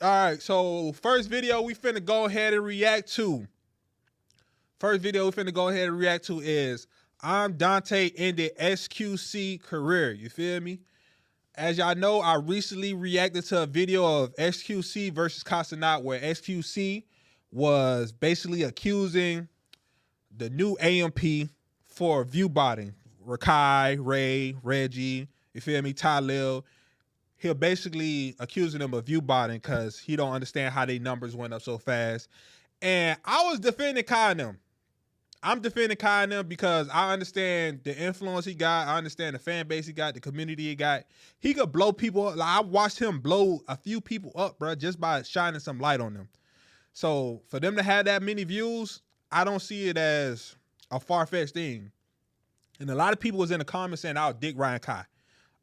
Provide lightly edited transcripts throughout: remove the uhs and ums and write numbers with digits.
All right, so first video we finna go ahead and react to. Is Iamdontae ended XQC career. You feel me? As y'all know, I recently reacted to a video of XQC versus Casanat, where XQC was basically accusing the new AMP for view botting. Rakai, Ray, Reggie, you feel me? Talil. He'll basically accusing them of view botting because he don't understand how their numbers went up so fast. And I was defending Kai and them. I'm defending Kai and them because I understand the influence he got. I understand the fan base he got, the community he got. He could blow people up. Like, I watched him blow a few people up, bro, just by shining some light on them. So for them to have that many views, I don't see it as a far-fetched thing. And a lot of people was in the comments saying I would dick Ryan Kai.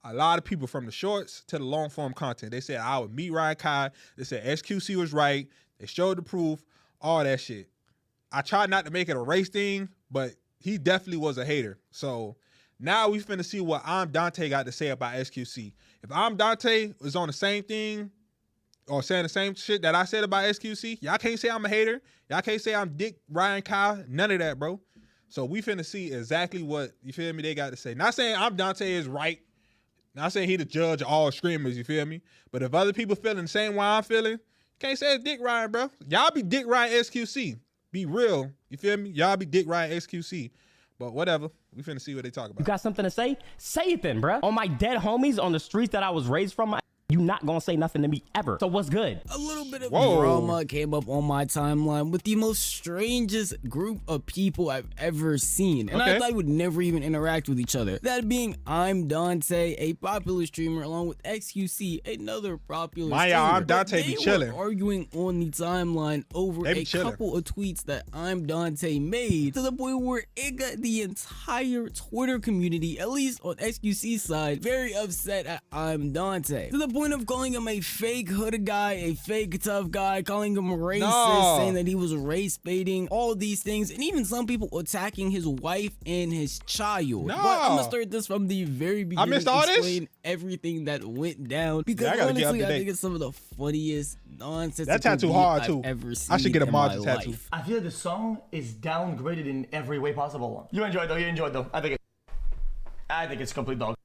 A lot of people, from the shorts to the long-form content, they said I would meet Ryan Kai. They said XQC was right. They showed the proof, all that shit. I tried not to make it a race thing, but he definitely was a hater. So now we finna see what Imdontai got to say about XQC. If Imdontai was on the same thing or saying the same shit that I said about XQC, y'all can't say I'm a hater. Y'all can't say I'm dick Ryan Kai. None of that, bro. So we finna see exactly what, you feel me, they got to say. Not saying Imdontai is right. Not saying he the judge of all screamers, you feel me? But if other people feeling the same way I'm feeling, can't say it's dick Ryan, bro. Y'all be dick Ryan XQC. Be real, you feel me? Y'all be dick Ryan XQC. But whatever, we finna see what they talk about. You got something to say? Say it then, bruh. On my dead homies on the streets that I was raised from, you not gonna say nothing to me ever. So what's good? A little bit of drama came up on my timeline with the most strangest group of people I've ever seen. And I thought I would never even interact with each other. That being Imdontai, a popular streamer, along with XQC, another popular streamer. Imdontai be chilling. They were arguing on the timeline over a couple of tweets that Imdontai made, to the point where it got the entire Twitter community, at least on XQC's side, very upset at Imdontai. To the point of calling him a fake hood guy, a fake tough guy, calling him racist, saying that he was race baiting, all these things, and even some people attacking his wife and his child. But I'm gonna start this from the very beginning. I missed all explain everything that went down, because honestly, I think it's some of the funniest nonsense that tattoo hard too. I've ever seen. I should get a mod tattoo. I feel like the song is downgraded in every way possible. You enjoyed though. You enjoyed though. I think it's complete dog.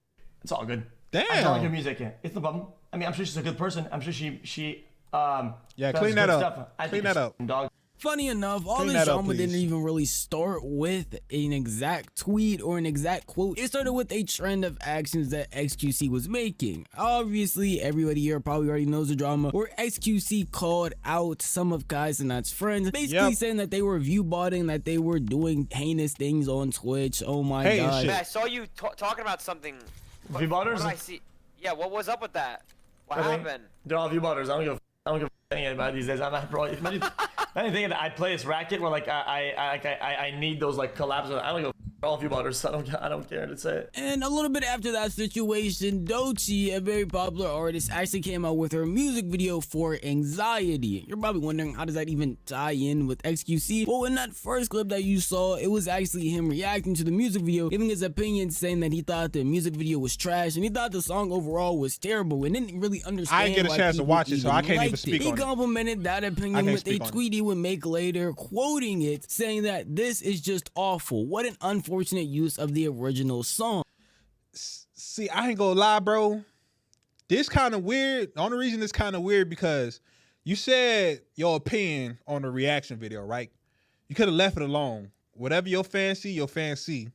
It's all good. Damn. I don't like your music. It's the problem. I mean, I'm sure she's a good person. I'm sure she yeah, does clean that up. Stuff. Clean that up. Dog. Funny enough, all this drama didn't even really start with an exact tweet or an exact quote. It started with a trend of actions that XQC was making. Obviously, everybody here probably already knows the drama, where XQC called out some of Casanat's friends, basically saying that they were view botting, that they were doing heinous things on Twitch. Oh my god. Man, I saw you talking about something. View botters? What did I see? Yeah, what was up with that? What happened? They're all view botters. I don't give a anything about these days. I'm not, bro. Imagine thinking that I play this racket where like I need those like collabs. I don't give a all view botters. I don't care to say it. And a little bit after that situation, Dochi, a very popular artist, actually came out with her music video for Anxiety. You're probably wondering, how does that even tie in with XQC? Well, in that first clip that you saw, it was actually him reacting to the music video, giving his opinion, saying that he thought the music video was trash and he thought the song overall was terrible and didn't really understand. I didn't get a chance to watch it, so I can't even speak on it. He complimented that opinion with a tweet he would make later, quoting it, saying that this is just awful. What an unfortunate use of the original song. See, I ain't gonna lie, bro. This kind of weird. The only reason it's kind of weird because you said your opinion on the reaction video, right? You could have left it alone. Whatever your fans see, your fans see.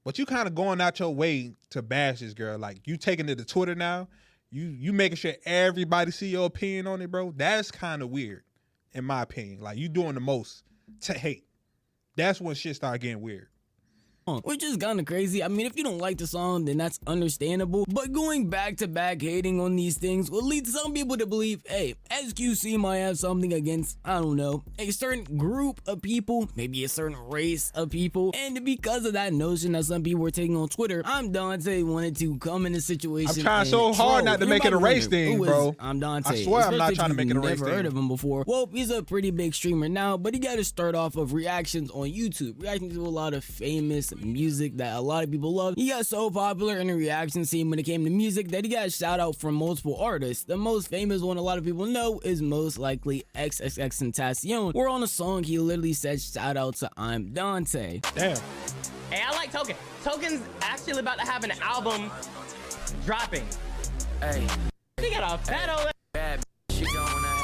But you kind of going out your way to bash this girl. Like, you taking it to Twitter now. You making sure everybody see your opinion on it, bro. That's kind of weird, in my opinion. Like, you doing the most to hate. That's when shit start getting weird. Which is kind of crazy. I mean, if you don't like the song, then that's understandable. But going back to back hating on these things will lead some people to believe, hey, XQC might have something against, I don't know, a certain group of people, maybe a certain race of people. And because of that notion that some people were taking on Twitter, Imdontai wanted to come in a situation. I'm trying so hard not to make it a race thing, bro. Imdontai. I swear I'm not trying to make it a race thing. Never heard of him before. Well, he's a pretty big streamer now, but he got to start off of reactions on YouTube, reacting to a lot of famous music that a lot of people love. He got so popular in the reaction scene when it came to music that he got a shout out from multiple artists. The most famous one a lot of people know is most likely XXXTentacion, where on a song he literally said shout out to Iamdontae. Damn. Hey, I like Token. Token's actually about to have an album dropping. Hey, He got a battle. bad shit going on.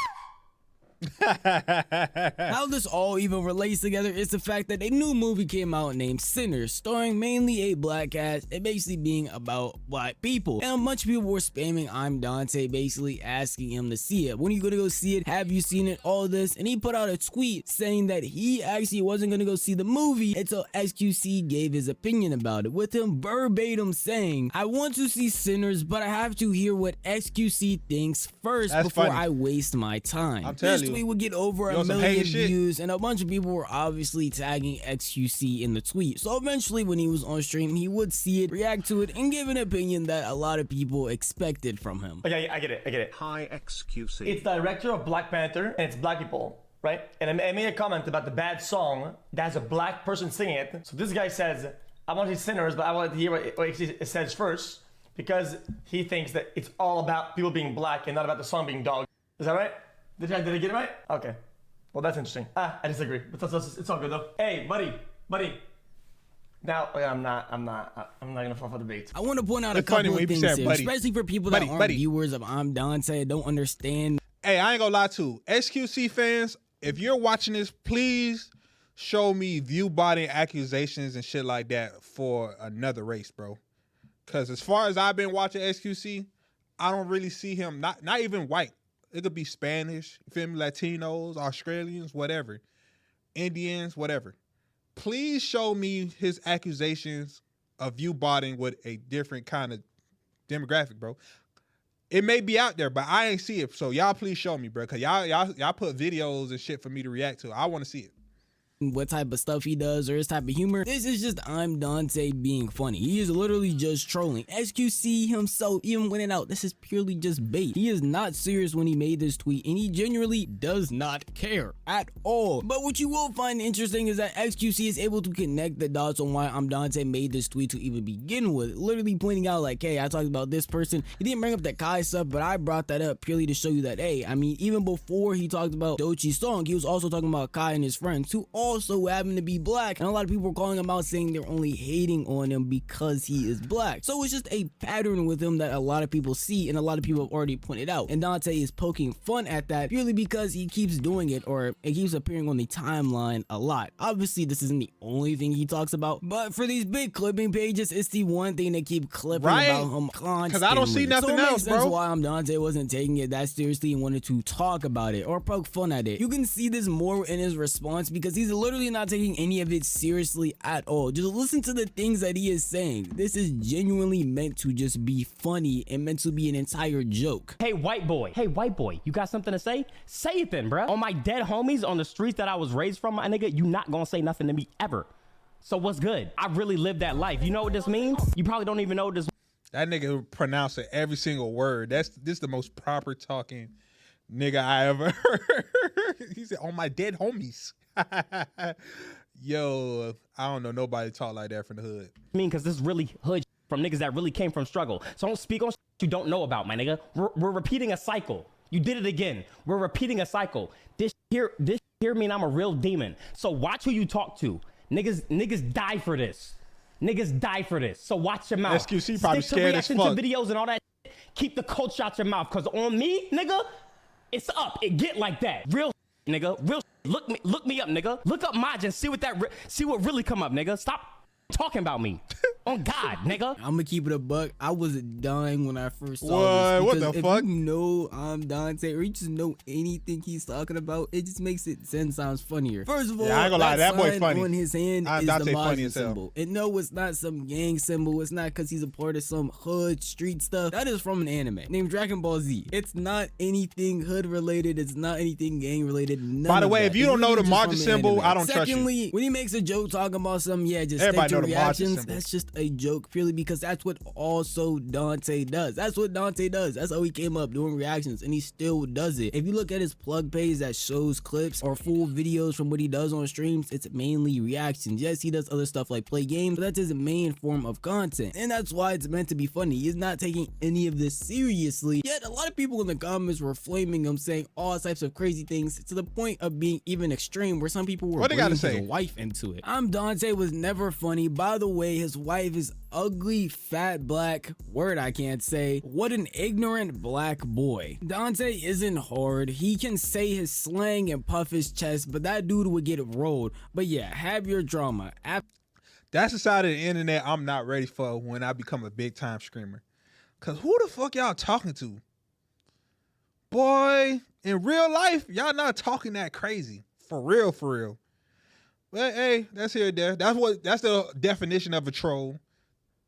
How this all even relates together is the fact that a new movie came out named Sinners, starring mainly a black cast and basically being about black people. And a bunch of people were spamming Iamdontae, basically asking him to see it. When are you gonna go see it? Have you seen it? All this. And he put out a tweet saying that he actually wasn't gonna go see the movie until XQC gave his opinion about it, with him verbatim saying, I want to see Sinners, but I have to hear what XQC thinks first before funny. I waste my time. I'm telling you. We would get over a million views, and a bunch of people were obviously tagging XQC in the tweet. So eventually when he was on stream, he would see it, react to it, and give an opinion that a lot of people expected from him. Okay, I get it. Hi, XQC. It's the director of Black Panther, and it's black people, right? And I made a comment about the bad song that has a black person singing it. So this guy says, I want to see Sinners, but I want to hear what it says first, because he thinks that it's all about people being black and not about the song being dog. Is that right? Did I get it right? Okay. Well, that's interesting. I disagree. But it's all good though. Hey, buddy. Now, I'm not gonna fall for the bait. I want to point out a couple of things here, especially for people that aren't viewers of Iamdontae, don't understand. Hey, I ain't gonna lie to XQC fans. If you're watching this, please show me view botting accusations and shit like that for another race, bro. Because as far as I've been watching XQC, I don't really see him, not even white. It could be Spanish, you feel me, Latinos, Australians, whatever, Indians, whatever. Please show me his accusations of view botting with a different kind of demographic, bro. It may be out there, but I ain't see it. So y'all please show me, bro, because y'all put videos and shit for me to react to. I want to see it. What type of stuff he does or his type of humor. This is just Iamdontae being funny. He is literally just trolling. XQC himself even went out. This is purely just bait. He is not serious when he made this tweet, and he genuinely does not care at all. But what you will find interesting is that XQC is able to connect the dots on why Iamdontae made this tweet to even begin with, literally pointing out like, hey, I talked about this person. He didn't bring up the Kai stuff, but I brought that up purely to show you that, hey, I mean, even before he talked about Dochi's song, he was also talking about Kai and his friends who also happen to be black, and a lot of people were calling him out saying they're only hating on him because he is black. So it's just a pattern with him that a lot of people see and a lot of people have already pointed out, and Dante is poking fun at that purely because he keeps doing it, or it keeps appearing on the timeline a lot. Obviously this isn't the only thing he talks about, but for these big clipping pages, it's the one thing they keep clipping about him constantly. Because I don't see nothing else, bro. So it makes sense why Dante wasn't taking it that seriously and wanted to talk about it or poke fun at it. You can see this more in his response because he's literally not taking any of it seriously at all. Just listen to the things that he is saying. This is genuinely meant to just be funny and meant to be an entire joke. Hey, white boy, you got something to say? Say it then, bruh. On my dead homies on the streets that I was raised from, my nigga, you not gonna say nothing to me ever. So what's good? I really lived that life. You know what this means? You probably don't even know what this. That nigga pronouncing every single word. This the most proper talking nigga I ever heard. He said, on my dead homies. Yo, I don't know nobody talk like that from the hood. I mean, because this really hood from niggas that really came from struggle. So don't speak on you don't know about, my nigga. We're repeating a cycle. You did it again. We're repeating a cycle. This here mean I'm a real demon. So watch who you talk to. Niggas die for this. Niggas die for this. So watch your mouth. XQC probably Stick to scared as reaction fuck. to videos and all that. Keep the culture out your mouth. Cause on me, nigga, it's up. It get like that. Real nigga. Real. Look me up, nigga. Look up Majin. See what really come up, nigga. Stop talking about me. On God, nigga. I'm gonna keep it a buck. I was dying when I first saw this. What the fuck? If you know Dante or you just know anything he's talking about, it just makes it 10 times funnier. First of all, I ain't gonna lie, that boy sign funny. on his hand is Dante the funny Majin as hell. symbol. And no, it's not some gang symbol. It's not because he's a part of some hood street stuff. That is from an anime named Dragon Ball Z. It's not anything hood related. It's not anything gang related. By the way, if you don't know the Majin symbol, I don't trust you. Secondly, when he makes a joke talking about some, just everybody stick know to the Majin reactions, symbol. that's just just a joke purely because that's what also Dante does. That's what Dante does. That's how he came up doing reactions, and he still does it. If you look at his plug page that shows clips or full videos from what he does on streams, it's mainly reactions. Yes, he does other stuff like play games, but that's his main form of content, and that's why it's meant to be funny. He's not taking any of this seriously, yet a lot of people in the comments were flaming him, saying all types of crazy things to the point of being even extreme, where some people were bringing his wife into it. Iamdontae was never funny. By the way, his wife is ugly, fat, black, word I can't say. What an ignorant black boy. Dante isn't hard. He can say his slang and puff his chest, but that dude would get rolled. But yeah, have your drama. That's the side of the internet I'm not ready for when I become a big time screamer. Cause who the fuck y'all talking to? Boy, in real life, y'all not talking that crazy. For real, for real. But hey, that's here or there. That's the definition of a troll.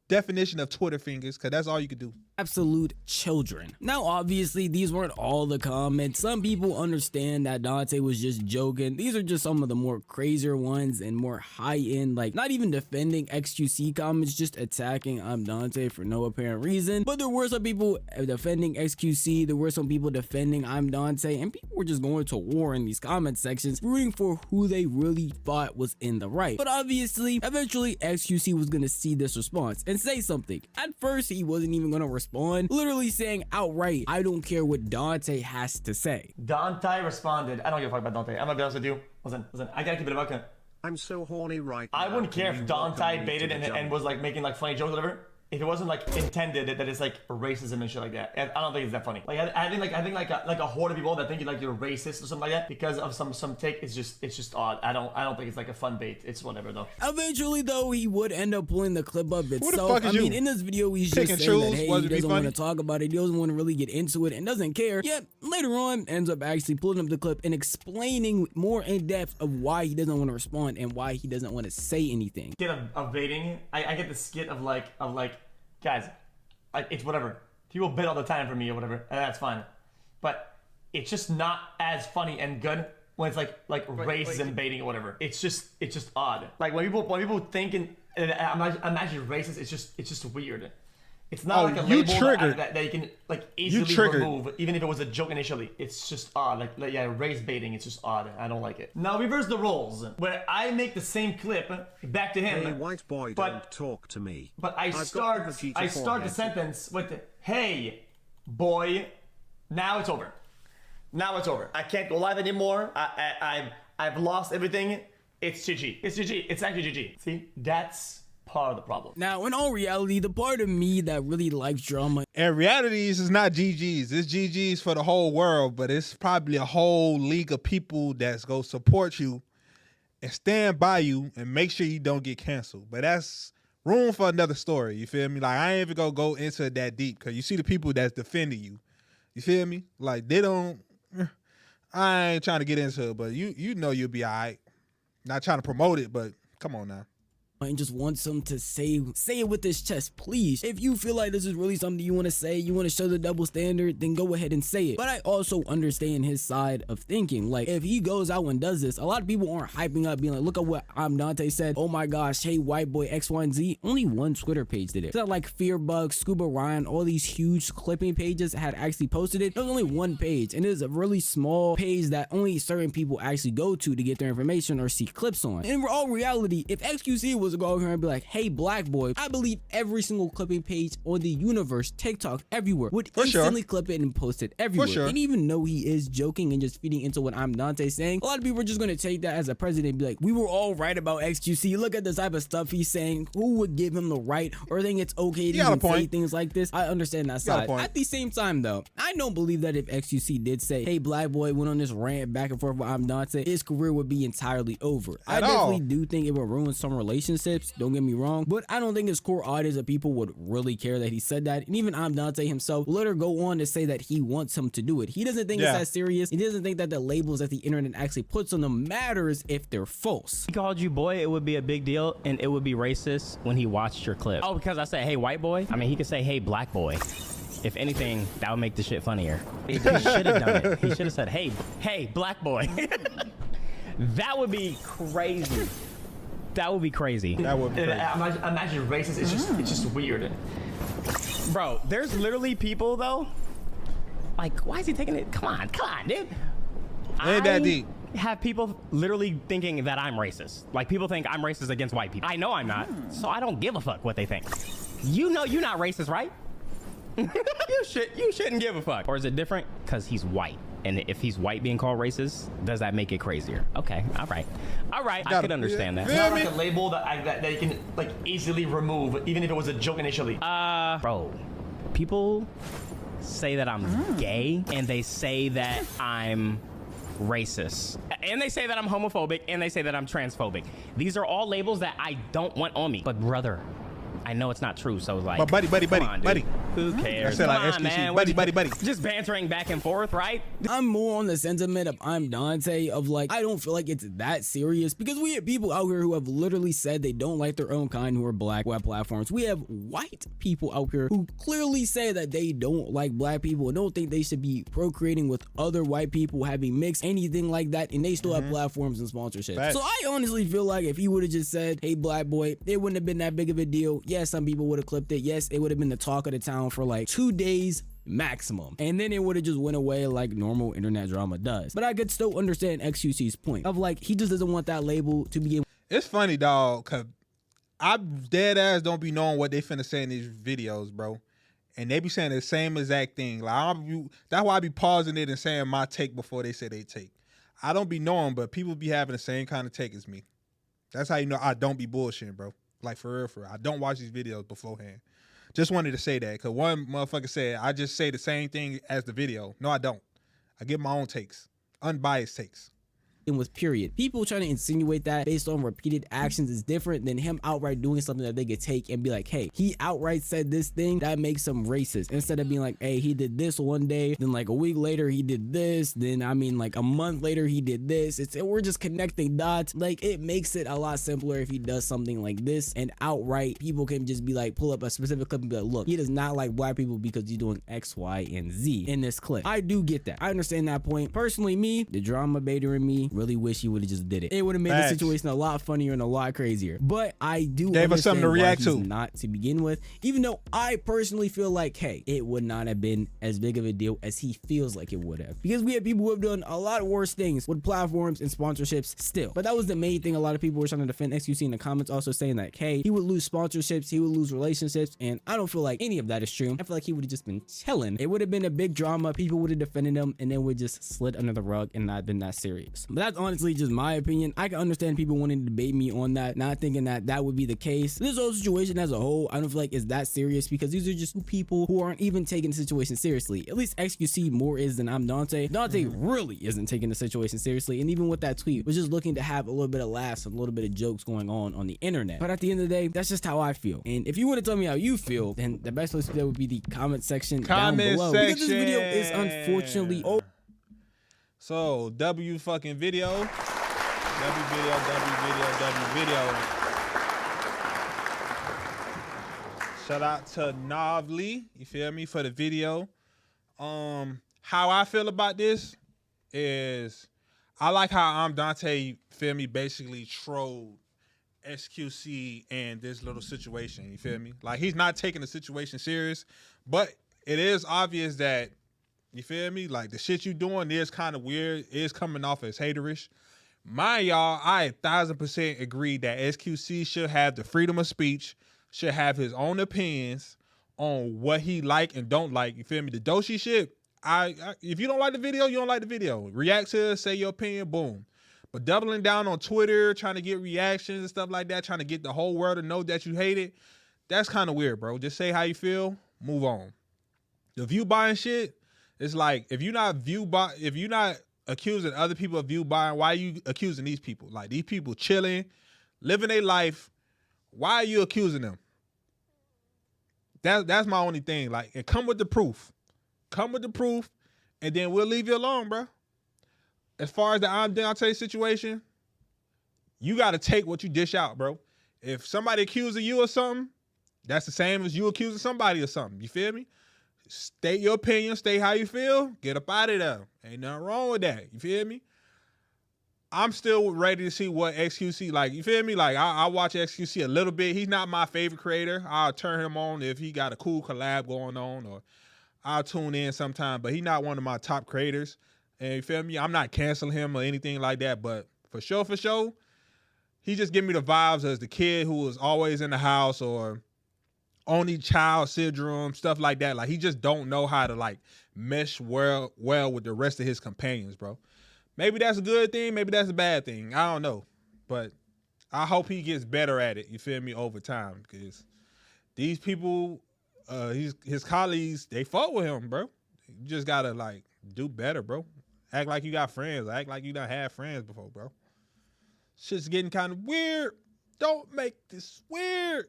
Definition of Twitter fingers, because that's all you could do. Absolute children. Now, obviously, these weren't all the comments. Some people understand that Dante was just joking. These are just some of the more crazier ones and more high-end, like not even defending XQC comments, just attacking Iamdontae for no apparent reason. But there were some people defending XQC. There were some people defending Iamdontae, and people were just going to war in these comment sections, rooting for who they really thought was in the right. But obviously, eventually, XQC was going to see this response and say something. At first, he wasn't even going to respond, literally saying outright, I don't care what Dante has to say. Dante responded, I don't give a fuck about Dante. I'm gonna be honest with you. Listen, I gotta keep it about. I'm so horny right now. I wouldn't care if Dante baited and was like making like funny jokes or whatever. If it wasn't like intended that it's like racism and shit like that, and I don't think it's that funny. Like I think like a horde of people that think you're racist or something like that because of some take. It's just odd. I don't think it's like a fun bait. It's whatever though. Eventually though, he would end up pulling the clip up itself. I mean, in this video, he's just saying that hey, he doesn't want to talk about it. He doesn't want to really get into it and doesn't care. Yet later on, ends up actually pulling up the clip and explaining more in depth of why he doesn't want to respond and why he doesn't want to say anything. Skit of baiting. I get the skit of like. Guys, it's whatever. People bid all the time for me or whatever, and that's fine. But it's just not as funny and good when it's like racism baiting or whatever. It's just odd. Like when people thinking I'm actually racist, it's just weird. It's not like a label that you can like easily remove, even if it was a joke initially. It's just odd. Like yeah, race baiting. It's just odd. I don't like it. Now reverse the roles, where I make the same clip back to him. Hey, white boy, don't talk to me. But I start the sentence with, "Hey, boy, now it's over. Now it's over. I can't go live anymore. I've lost everything. It's GG. It's GG. It's actually GG. See, that's." Part of the problem. Now, in all reality, the part of me that really likes drama. And realities is not GGs. It's GGs for the whole world, but it's probably a whole league of people that's gonna support you and stand by you and make sure you don't get canceled. But that's room for another story. You feel me? Like I ain't even gonna go into it that deep because you see the people that's defending you. You feel me? Like they don't. I ain't trying to get into it, but you know you'll be all right. Not trying to promote it, but come on now. And just wants him to say it with his chest, please. If you feel like this is really something you want to say, you want to show the double standard, then go ahead and say it. But I also understand his side of thinking. Like if he goes out and does this, a lot of people aren't hyping up, being like, look at what Iamdontae said. Oh my gosh, hey white boy X, Y, and Z. Only one Twitter page did it. It's not like Fearbug, Scuba Ryan, all these huge clipping pages had actually posted it. There was only one page, and it is a really small page that only certain people actually go to get their information or see clips on. In all reality, if XQC was to go over here and be like, hey black boy, I believe every single clipping page on the universe, TikTok, everywhere would instantly clip it and post it everywhere. And even though he is joking and just feeding into what Iamdontae saying, a lot of people are just going to take that as a president and be like, we were all right about XQC. Look at the type of stuff he's saying. Who would give him the right or think it's okay to even say things like this? I understand that side. At the same time though, I don't believe that if XQC did say, hey black boy went on this rant back and forth with Iamdontae, his career would be entirely over. I definitely do think it would ruin some relationships. Don't get me wrong, but I don't think his core audience of people would really care that he said that. And even Iamdontae himself let her go on to say that he wants him to do it. He doesn't think it's that serious. He doesn't think that the labels that the internet actually puts on them matters if they're false. He called you boy, it would be a big deal, and it would be racist when he watched your clip. Oh, because I said, hey white boy? I mean, he could say, hey black boy. If anything, that would make the shit funnier. He should have done it. He should have said, hey black boy. That would be crazy. That would be crazy. That would be crazy. Imagine racist. It's just weird. Bro, there's literally people though. Like, why is he taking it? Come on, dude. Ain't that deep. Have people literally thinking that I'm racist. Like, people think I'm racist against white people. I know I'm not, so I don't give a fuck what they think. You know you're not racist, right? you shouldn't give a fuck. Or is it different? Because he's white. And if he's white being called racist, does that make it crazier? Okay, all right. I could understand that. It's not like a label that you can like easily remove, even if it was a joke initially. Bro, people say that I'm gay, and they say that I'm racist, and they say that I'm homophobic, and they say that I'm transphobic. These are all labels that I don't want on me. But brother, I know it's not true, so like, but buddy, who cares? I said, like, Come on, man. buddy. Just bantering back and forth, right? I'm more on the sentiment of Iamdontae of like, I don't feel like it's that serious because we have people out here who have literally said they don't like their own kind who are black web platforms. We have white people out here who clearly say that they don't like black people and don't think they should be procreating with other white people, having mixed anything like that, and they still have platforms and sponsorships. Facts. So I honestly feel like if he would have just said, hey, black boy, it wouldn't have been that big of a deal. Yes, some people would have clipped it. Yes, it would have been the talk of the town for like 2 days maximum, and then it would have just went away like normal internet drama does. But I could still understand XQC's point of like, he just doesn't want that label to be. It's funny, dog, cause I dead ass don't be knowing what they finna say in these videos, bro. And they be saying the same exact thing. Like, that's why I be pausing it and saying my take before they say they take. I don't be knowing, but people be having the same kind of take as me. That's how you know I don't be bullshitting, bro. Like, for real. I don't watch these videos beforehand. Just wanted to say that, because one motherfucker said, I just say the same thing as the video. No, I don't. I give my own takes. Unbiased takes. And with period. People trying to insinuate that based on repeated actions is different than him outright doing something that they could take and be like, hey, he outright said this thing that makes him racist, instead of being like, hey, he did this one day, then like a week later he did this, then I mean like a month later he did this. We're just connecting dots. Like, it makes it a lot simpler if he does something like this, and outright people can just be like, pull up a specific clip and be like, look, he does not like black people because he's doing X, Y, and Z in this clip. I do get that. I understand that point. Personally, me, the drama baiter in me really wish he would have just did it. It would have made the situation a lot funnier and a lot crazier. But I do gave us something to react to. Not to begin with, even though I personally feel like, hey, it would not have been as big of a deal as he feels like it would have, because we have people who have done a lot worse things with platforms and sponsorships still. But that was the main thing. A lot of people were trying to defend XQC in the comments, also saying that, hey, he would lose sponsorships, he would lose relationships, and I don't feel like any of that is true. I feel like he would have just been chilling. It would have been a big drama, people would have defended him, and then would just slid under the rug and not been that serious. But that's honestly just my opinion. I can understand people wanting to debate me on that, not thinking that that would be the case. This whole situation as a whole, I don't feel like is that serious, because these are just two people who aren't even taking the situation seriously. At least XQC more is than Imdontai. Dante really isn't taking the situation seriously, and even with that tweet, was just looking to have a little bit of laughs and a little bit of jokes going on the internet. But at the end of the day, that's just how I feel. And if you want to tell me how you feel, then the best place to do would be the comment section down below. Because this video is unfortunately over. So W video. Shout out to Novly, you feel me, for the video. How I feel about this is I like how Iamdontae, feel me, basically trolled XQC and this little situation, you feel me? Like, he's not taking the situation serious, but it is obvious that, you feel me, like, the shit you doing is kind of weird, is coming off as haterish. Mind y'all, I 1000% agree that XQC should have the freedom of speech, should have his own opinions on what he like and don't like. You feel me? The Doshi shit, if you don't like the video, you don't like the video. React to it, say your opinion, boom. But doubling down on Twitter, trying to get reactions and stuff like that, trying to get the whole world to know that you hate it, that's kind of weird, bro. Just say how you feel, move on. The view buying shit, it's like, if you're not accusing other people of view buying, why are you accusing these people? Like, these people chilling, living their life. Why are you accusing them? That's my only thing. Like, and come with the proof. Come with the proof, and then we'll leave you alone, bro. As far as the Imdontai situation, you got to take what you dish out, bro. If somebody accusing you of something, that's the same as you accusing somebody of something. You feel me? State your opinion, state how you feel, get up out of there. Ain't nothing wrong with that. You feel me? I'm still ready to see what XQC, like, you feel me? Like, I watch XQC a little bit. He's not my favorite creator. I'll turn him on if he got a cool collab going on, or I'll tune in sometime, but he's not one of my top creators. And you feel me? I'm not canceling him or anything like that, but for sure, he just give me the vibes as the kid who was always in the house, or only child syndrome, stuff like that. Like, he just don't know how to, like, mesh well with the rest of his companions, bro. Maybe that's a good thing. Maybe that's a bad thing. I don't know. But I hope he gets better at it, you feel me, over time. Because these people, his colleagues, they fuck with him, bro. You just got to, like, do better, bro. Act like you got friends. Act like you done had friends before, bro. Shit's getting kind of weird. Don't make this weird.